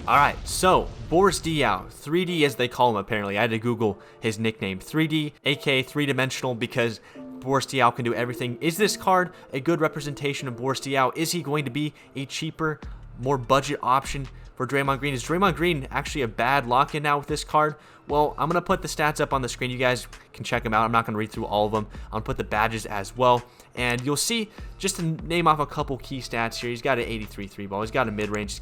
All right, so Boris Diaw, 3D as they call him apparently. I had to Google his nickname, 3D, aka three-dimensional, because Boris Diaw can do everything. Is this card a good representation of Boris Diaw? Is he going to be a cheaper, more budget option for Draymond Green? Is Draymond Green actually a bad lock-in now with this card? Well, I'm going to put the stats up on the screen. You guys can check them out. I'm not going to read through all of them. I'm going to put the badges as well. And you'll see, just to name off a couple key stats here, he's got an 83 3 ball. He's got a mid-range.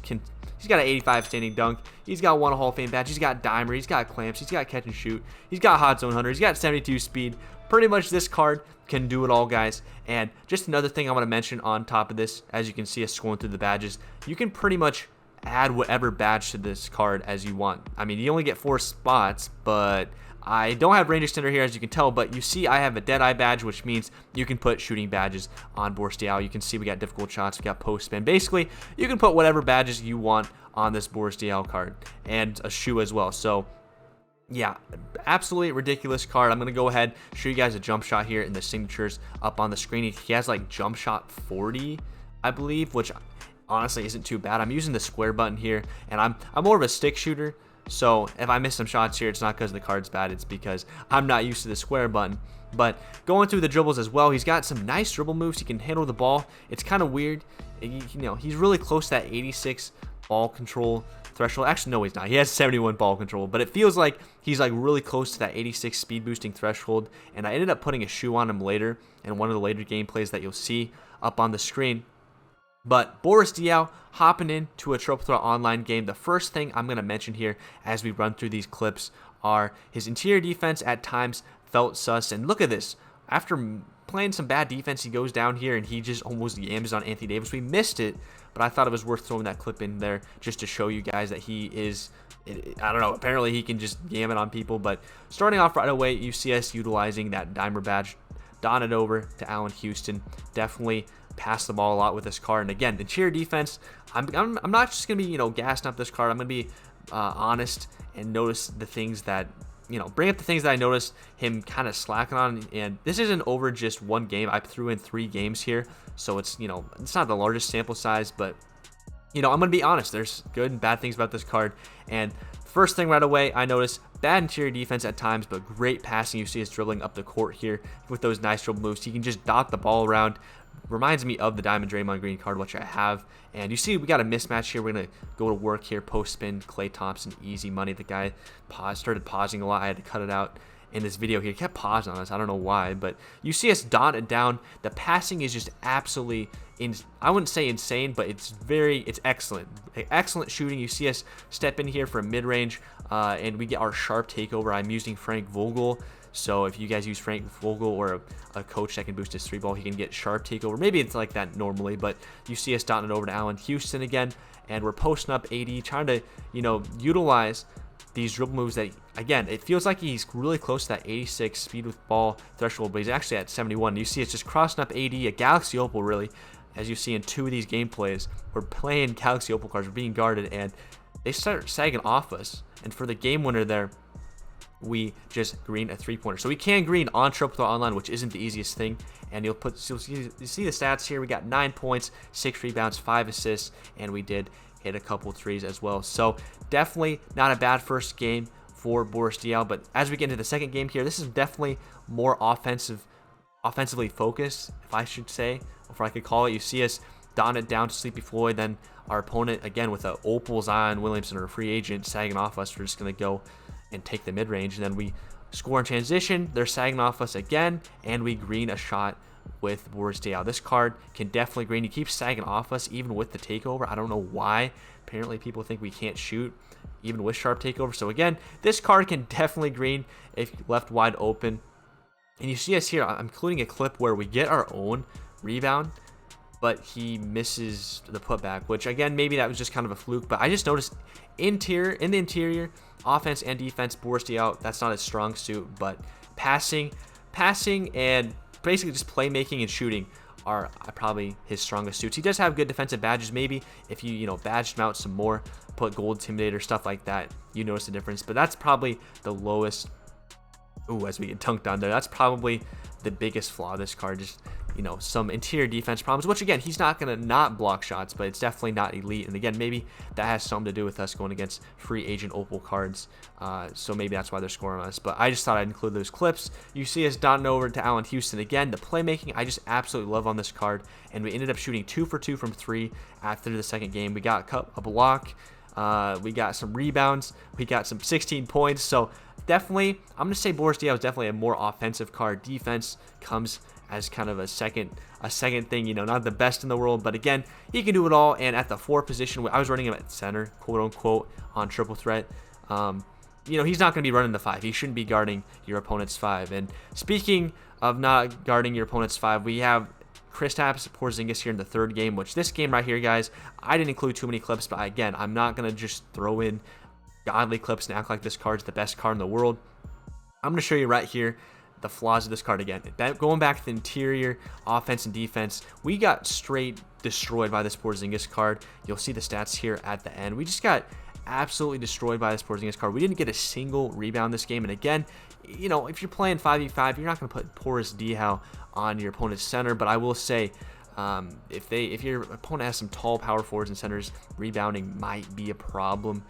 He's got an 85 standing dunk. He's got one Hall of Fame badge. He's got dimer. He's got clamps. He's got catch and shoot. He's got hot zone 100. He's got 72 speed. Pretty much this card can do it all, guys. And just another thing I want to mention on top of this, as you can see us scrolling through the badges, you can pretty much add whatever badge to this card as you want. I mean, you only get 4 spots, but I don't have range extender here, as you can tell, but you see I have a Deadeye badge, which means you can put shooting badges on Boris Diaw. You can see we got difficult shots, we got post spin. Basically, you can put whatever badges you want on this Boris Diaw card, and a shoe as well. So yeah, absolutely ridiculous card. I'm going to go ahead, show you guys a jump shot here in the signatures up on the screen. He has like jump shot 40, I believe, which honestly isn't too bad. I'm using the square button here, and I'm more of a stick shooter. So if I miss some shots here, it's not because the card's bad. It's because I'm not used to the square button. But going through the dribbles as well, he's got some nice dribble moves. He can handle the ball. It's kind of weird. You know, he's really close to that 86 ball control threshold. Actually, no, he's not. He has 71 ball control, but it feels like he's like really close to that 86 speed boosting threshold. And I ended up putting a shoe on him later in one of the later gameplays that you'll see up on the screen. But Boris Diaw hopping into a triple threat online game. The first thing I'm going to mention here as we run through these clips are his interior defense at times felt sus. And look at this. After playing some bad defense, he goes down here and he just almost yams on Anthony Davis. We missed it, but I thought it was worth throwing that clip in there just to show you guys that he is, I don't know, apparently he can just yam it on people. But starting off right away, you see us utilizing that dimer badge, don it over to Allen Houston. Definitely pass the ball a lot with this card. And again, the interior defense, I'm not just gonna be, you know, gassing up this card. I'm gonna be honest and notice the things that, you know, bring up the things that I noticed him kind of slacking on. And this isn't over just one game. I threw in 3 games here, so it's, you know, it's not the largest sample size, but you know, I'm gonna be honest, there's good and bad things about this card. And first thing right away, I noticed bad interior defense at times, but great passing. You see us dribbling up the court here with those nice dribble moves. He can just dot the ball around. Reminds me of the Diamond Draymond Green card, which I have. And you see we got a mismatch here. We're going to go to work here. Post spin, Klay Thompson, easy money. The guy started pausing a lot. I had to cut it out in this video here. He kept pausing on us. I don't know why, but you see us dot it down. The passing is just absolutely, I wouldn't say insane, but it's excellent. Excellent shooting. You see us step in here for a mid-range, and we get our sharp takeover. I'm using Frank Vogel. So if you guys use Frank Vogel or a coach that can boost his 3-ball, he can get sharp takeover. Maybe it's like that normally, but you see us dotting it over to Allen Houston again, and we're posting up AD, trying to, you know, utilize these dribble moves that, again, it feels like he's really close to that 86 speed with ball threshold, but he's actually at 71. You see it's just crossing up AD, a Galaxy Opal really, as you see in 2 of these gameplays. We're playing Galaxy Opal cards, we're being guarded, and they start sagging off us. And for the game winner there, we just green a 3-pointer. So we can green on triple threat online, which isn't the easiest thing. And you'll see the stats here. We got 9 points, 6 rebounds, 5 assists, and we did hit a couple threes as well. So definitely not a bad first game for Boris Diaw. But as we get into the second game here, this is definitely more offensively focused, if I should say, or if I could call it. You see us don it down to Sleepy Floyd, then our opponent again with a Opal Zion Williamson or a free agent sagging off us. We're just gonna go and take the mid-range, and then we score in transition. They're sagging off us again, and we green a shot with Boris Diaw. This card can definitely green. He keeps sagging off us even with the takeover. I don't know why. Apparently people think we can't shoot even with sharp takeover. So again, this card can definitely green if left wide open. And you see us here, I'm including a clip where we get our own rebound, but he misses the putback, which again, maybe that was just kind of a fluke. But I just noticed in the interior, offense and defense, Boris Diaw, that's not his strong suit, but passing, and basically just playmaking and shooting are probably his strongest suits. He does have good defensive badges. Maybe if you badged him out some more, put gold intimidator, stuff like that, you notice the difference. But that's probably the lowest. Ooh, as we get dunked on there, that's probably the biggest flaw of this card. Just you know, some interior defense problems, which again, he's not going to not block shots, but it's definitely not elite. And again, maybe that has something to do with us going against free agent opal cards. So maybe that's why they're scoring on us. But I just thought I'd include those clips. You see us dotting over to Allen Houston again. The playmaking, I just absolutely love on this card. And we ended up shooting 2 for 2 from 3 after the second game. We got a block. We got some rebounds. We got some 16 points. So definitely, I'm going to say Boris Diaw is definitely a more offensive card. Defense comes as kind of a second thing, you know, not the best in the world, but again, he can do it all. And at the 4 position, I was running him at center, quote unquote, on triple threat. You know, he's not going to be running the 5. He shouldn't be guarding your opponent's 5. And speaking of not guarding your opponent's 5, we have Kristaps Porzingis here in the 3rd game, which this game right here, guys, I didn't include too many clips, but again, I'm not going to just throw in godly clips and act like this card's the best card in the world. I'm going to show you right here the flaws of this card again. Going back to the interior offense and defense, we got straight destroyed by this Porzingis card. You'll see the stats here at the end. We just got absolutely destroyed by this Porzingis card. We didn't get a single rebound this game. And again, you know, if you're playing 5v5, you're not going to put Boris Diaw on your opponent's center. But I will say, if your opponent has some tall power forwards and centers, rebounding might be a problem.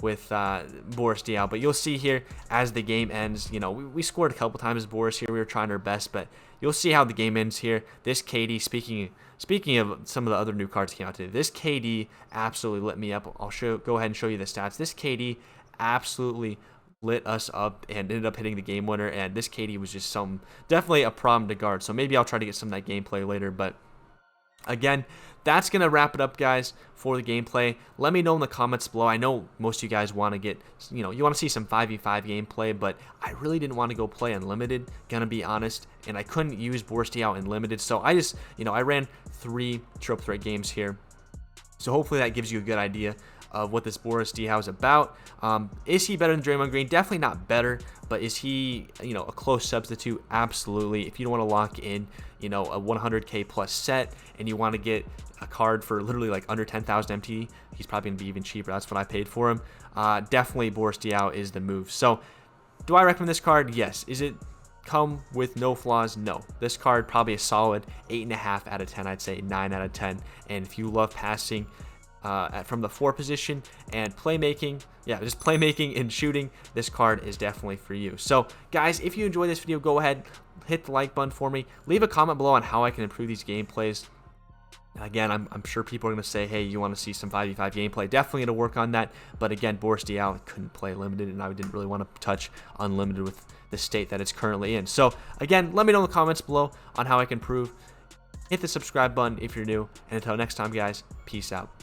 With Boris Diaw. But you'll see here as the game ends, you know, we scored a couple times as Boris here. We were trying our best, but you'll see how the game ends here. This KD, speaking of some of the other new cards that came out today, this KD absolutely lit me up. I'll go ahead and show you the stats. This KD absolutely lit us up and ended up hitting the game winner. And this KD was just definitely a problem to guard. So maybe I'll try to get some of that gameplay later, but again, that's going to wrap it up, guys, for the gameplay. Let me know in the comments below. I know most of you guys want to get, you know, you want to see some 5v5 gameplay, but I really didn't want to go play Unlimited, going to be honest, and I couldn't use Boris Diaw Unlimited, so I just, you know, I ran 3 triple threat games here. So hopefully that gives you a good idea of what this Boris Diaw is about. Is he better than Draymond Green? Definitely not better, but is he, you know, a close substitute? Absolutely. If you don't want to lock in, you know, a 100K plus set and you want to get a card for literally like under 10,000 MT, he's probably going to be even cheaper. That's what I paid for him. Definitely Boris Diaw is the move. So do I recommend this card? Yes. Is it come with no flaws? No. This card probably a solid 8.5 out of 10. I'd say 9 out of 10. And if you love passing from the 4 position and playmaking, yeah, just playmaking and shooting, this card is definitely for you. So guys, if you enjoyed this video, go ahead, hit the like button for me, leave a comment below on how I can improve these gameplays. Again, I'm sure people are going to say, hey, you want to see some 5v5 gameplay. Definitely going to work on that. But again, Boris Diaw couldn't play limited, and I didn't really want to touch unlimited with the state that it's currently in. So again, let me know in the comments below on how I can improve. Hit the subscribe button if you're new. And until next time, guys, peace out.